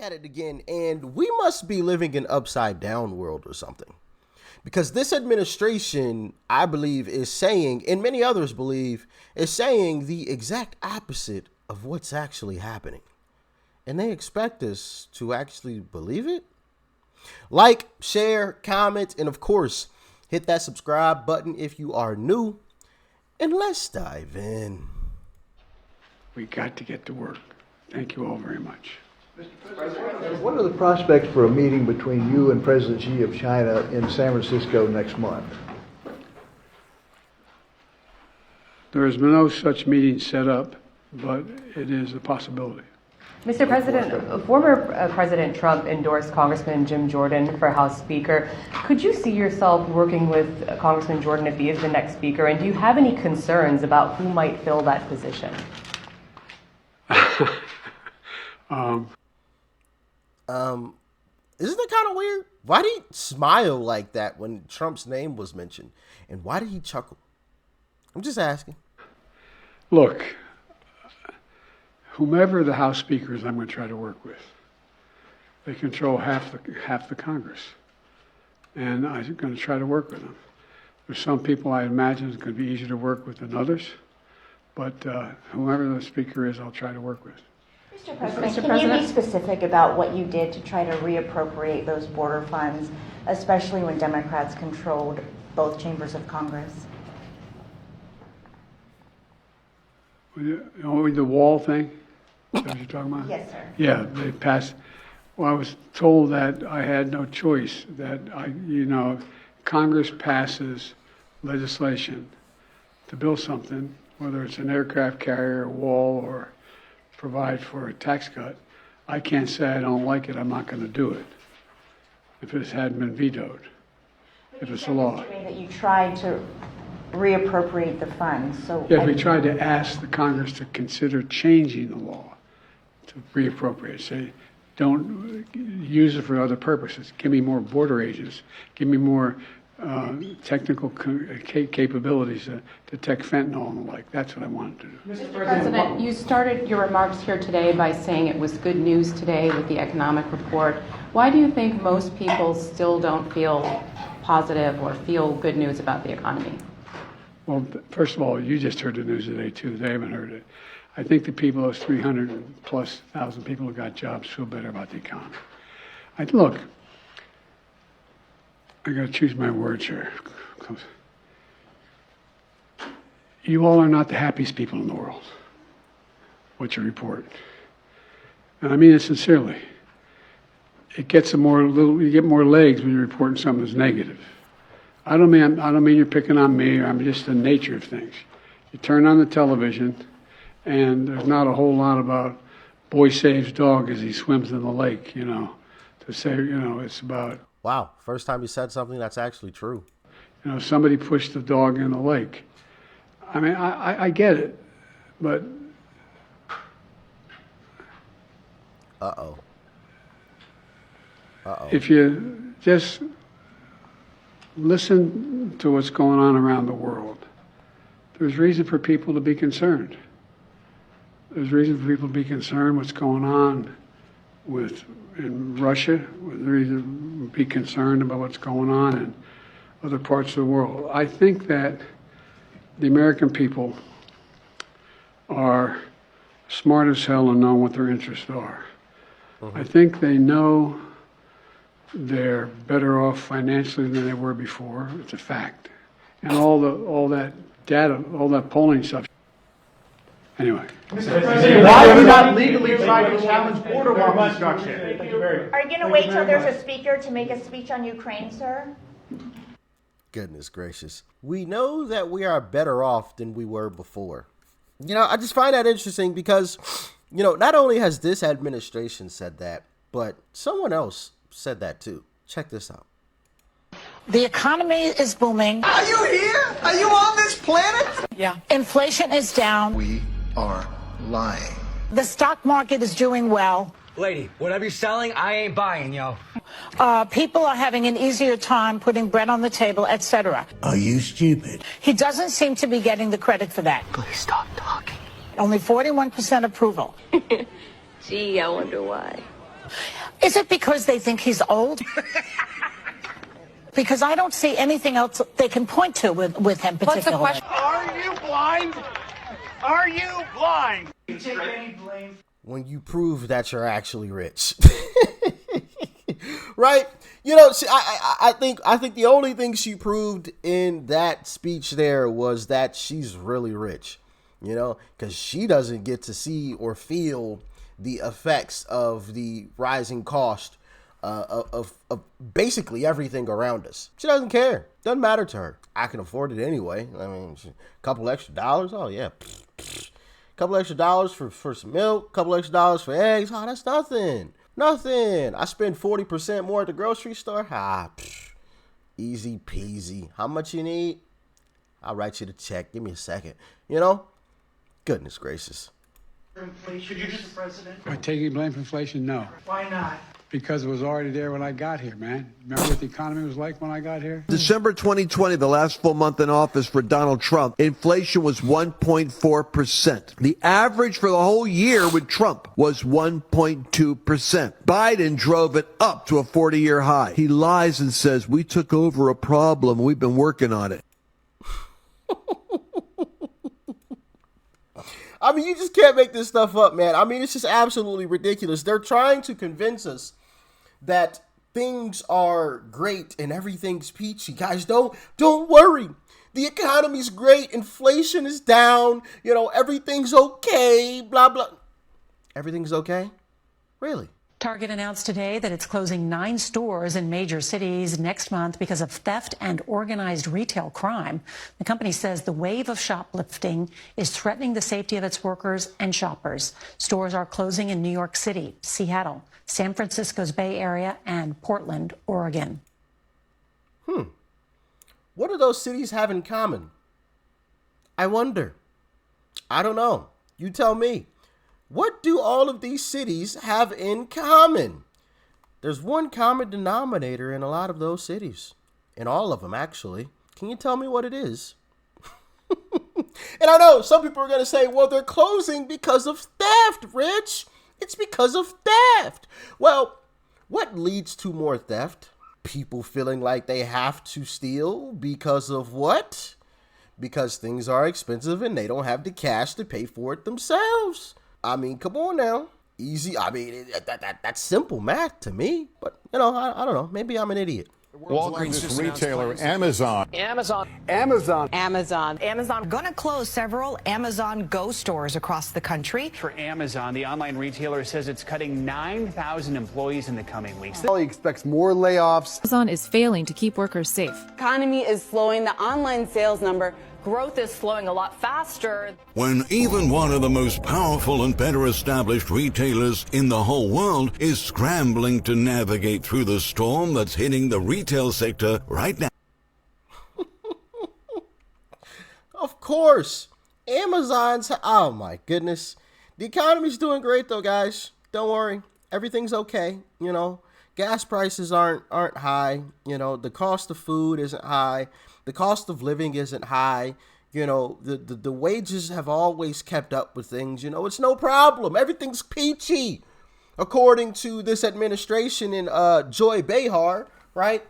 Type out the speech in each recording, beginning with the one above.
at it again, and we must be living in upside down world or something. Because this administration, I believe, is saying, and many others believe, is saying the exact opposite of what's actually happening. And they expect us to actually believe it? Like, share, comment, and of course, hit that subscribe button if you are new. And let's dive in. We got to get to work. Thank you all very much. What are the prospects for a meeting between you and President Xi of China in San Francisco next month? There is no such meeting set up, but it is a possibility. Mr. President, former President Trump endorsed Congressman Jim Jordan for House Speaker. Could you see yourself working with Congressman Jordan if he is the next Speaker? And do you have any concerns about who might fill that position? Isn't that kind of weird? Why did he smile like that when Trump's name was mentioned? And why did he chuckle? I'm just asking. Look, whomever the House Speaker is, I'm going to try to work with. They control half the Congress, and I'm going to try to work with them. There's some people I imagine it's going to be easier to work with than others, but whoever the Speaker is, I'll try to work with. Mr. President, can you be specific about what you did to try to reappropriate those border funds, especially when Democrats controlled both chambers of Congress? The wall thing? Is that what you're talking about? Yes, sir. Yeah, they passed. Well, I was told that I had no choice, that Congress passes legislation to build something, whether it's an aircraft carrier, a wall, or provide for a tax cut. I can't say I don't like it, I'm not going to do it if it hadn't been vetoed, if it's a law. That you tried to reappropriate the funds. So Yeah, we tried to ask the Congress to consider changing the law to reappropriate. Say, don't use it for other purposes. Give me more border agents. Give me more technical capabilities to detect fentanyl and the like. That's what I wanted to do. Mr. President, you started your remarks here today by saying it was good news today with the economic report. Why do you think most people still don't feel positive or feel good news about the economy? Well, first of all, you just heard the news today, too. They haven't heard it. I think the people, those 300+ thousand people who got jobs, feel better about the economy. Look, I got to choose my words here. You all are not the happiest people in the world. What you report, and I mean it sincerely. It gets you get more legs when you're reporting something that's negative. I don't mean you're picking on me, or I'm just the nature of things. You turn on the television, and there's not a whole lot about boy saves dog as he swims in the lake. To say it's about. Wow, first time you said something that's actually true. Somebody pushed the dog in the lake. I mean, I get it, but. Uh-oh. If you just listen to what's going on around the world, there's reason for people to be concerned. There's reason for people to be concerned what's going on in Russia. There's reason to be concerned about what's going on in other parts of the world. I think that the American people are smart as hell and know what their interests are. I think they know they're better off financially than they were before. It's a fact. And all that data, all that polling stuff. Anyway. Why are you not legally trying to challenge border wall construction? Are you going to wait till there's a speaker to make a speech on Ukraine, sir? Goodness gracious. We know that we are better off than we were before. I just find that interesting because, not only has this administration said that, but someone else said that too. Check this out. The economy is booming. Are you here? Are you on this planet? Yeah. Inflation is down. We are lying. The stock market is doing well. Lady, whatever you're selling, I ain't buying, yo. People are having an easier time putting bread on the table, etc. Are you stupid? He doesn't seem to be getting the credit for that. Please stop talking. Only 41% approval. Gee, I wonder why. Is it because they think he's old? Because I don't see anything else they can point to with him particularly. What's the question? Are you blind? Are you blind? You take any blame? When you prove that you're actually rich. Right? You know, see, I think the only thing she proved in that speech there was that she's really rich, you know, because she doesn't get to see or feel the effects of the rising cost of basically everything around us. She doesn't care. Doesn't matter to her. I can afford it anyway. I mean, a couple extra dollars. Oh, yeah. Couple extra dollars for some milk. Couple extra dollars for eggs. Oh, that's nothing. Nothing. I spend 40% more at the grocery store. Easy peasy. How much you need? I'll write you the check. Give me a second. You know? Goodness gracious. Inflation, you're just president. Am I taking blame for inflation? No. Why not? Because it was already there when I got here, man. Remember what the economy was like when I got here? December 2020, the last full month in office for Donald Trump, inflation was 1.4%. The average for the whole year with Trump was 1.2%. Biden drove it up to a 40-year high. He lies and says, we took over a problem. We've been working on it. I mean, you just can't make this stuff up, man. I mean, it's just absolutely ridiculous. They're trying to convince us that things are great and everything's peachy. Guys, don't worry. The economy's great. Inflation is down. You know, everything's okay. Blah, blah. Everything's okay? Really? Target announced today that it's closing 9 stores in major cities next month because of theft and organized retail crime. The company says the wave of shoplifting is threatening the safety of its workers and shoppers. Stores are closing in New York City, Seattle, San Francisco's Bay Area, and Portland, Oregon. What do those cities have in common? I wonder. I don't know. You tell me. What do all of these cities have in common? There's one common denominator in a lot of those cities. In all of them, actually. Can you tell me what it is? And I know some people are going to say, well, they're closing because of theft, Rich. It's because of theft. Well, what leads to more theft? People feeling like they have to steal because of what? Because things are expensive and they don't have the cash to pay for it themselves. I mean, come on now. Easy. I mean, that's simple math to me. But, you know, I don't know. Maybe I'm an idiot. Walgreens retailer Amazon gonna close several Amazon Go stores across the country. For Amazon, the online retailer says it's cutting 9,000 employees in the coming weeks. He expects more layoffs. Amazon is failing to keep workers safe. Economy is slowing. The online sales number growth is slowing a lot faster. When even one of the most powerful and better established retailers in the whole world is scrambling to navigate through the storm that's hitting the retail sector right now. Of course. Amazon's, oh my goodness. The economy's doing great though, guys. Don't worry. Everything's okay. You know, gas prices aren't high. You know, the cost of food isn't high. The cost of living isn't high. You know, the wages have always kept up with things. You know, it's no problem. Everything's peachy. According to this administration in Joy Behar, right?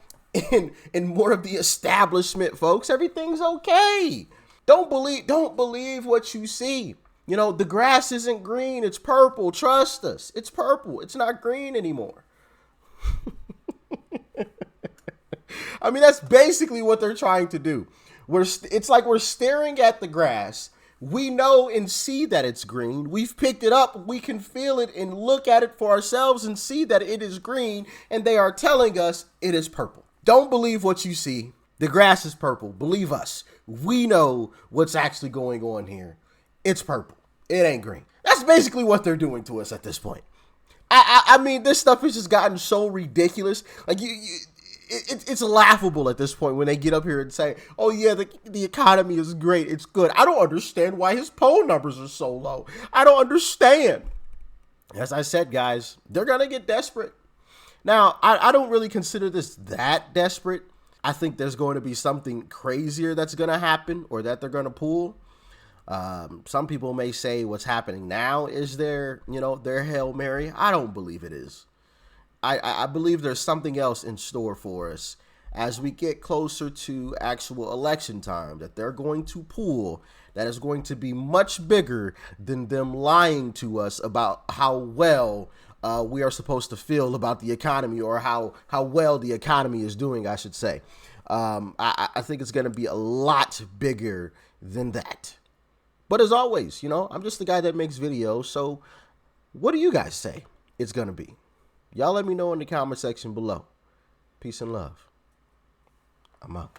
And more of the establishment folks, everything's okay. Don't believe what you see. You know, the grass isn't green, it's purple. Trust us. It's purple. It's not green anymore. I mean, that's basically what they're trying to do. It's like we're staring at the grass. We know and see that it's green. We've picked it up. We can feel it and look at it for ourselves and see that it is green. And they are telling us it is purple. Don't believe what you see. The grass is purple. Believe us. We know what's actually going on here. It's purple. It ain't green. That's basically what they're doing to us at this point. I mean, this stuff has just gotten so ridiculous. Like it's laughable at this point when they get up here and say, oh yeah, the economy is great. It's good. I don't understand why his poll numbers are so low. I don't understand. As I said, guys, they're going to get desperate. Now, I don't really consider this that desperate. I think there's going to be something crazier that's going to happen or that they're going to pull. Some people may say what's happening now is their Hail Mary. I don't believe it is. I believe there's something else in store for us as we get closer to actual election time that they're going to pull that is going to be much bigger than them lying to us about how well we are supposed to feel about the economy, or how well the economy is doing, I should say. I think it's going to be a lot bigger than that. But as always, I'm just the guy that makes videos. So what do you guys say it's going to be? Y'all let me know in the comment section below. Peace and love. I'm out.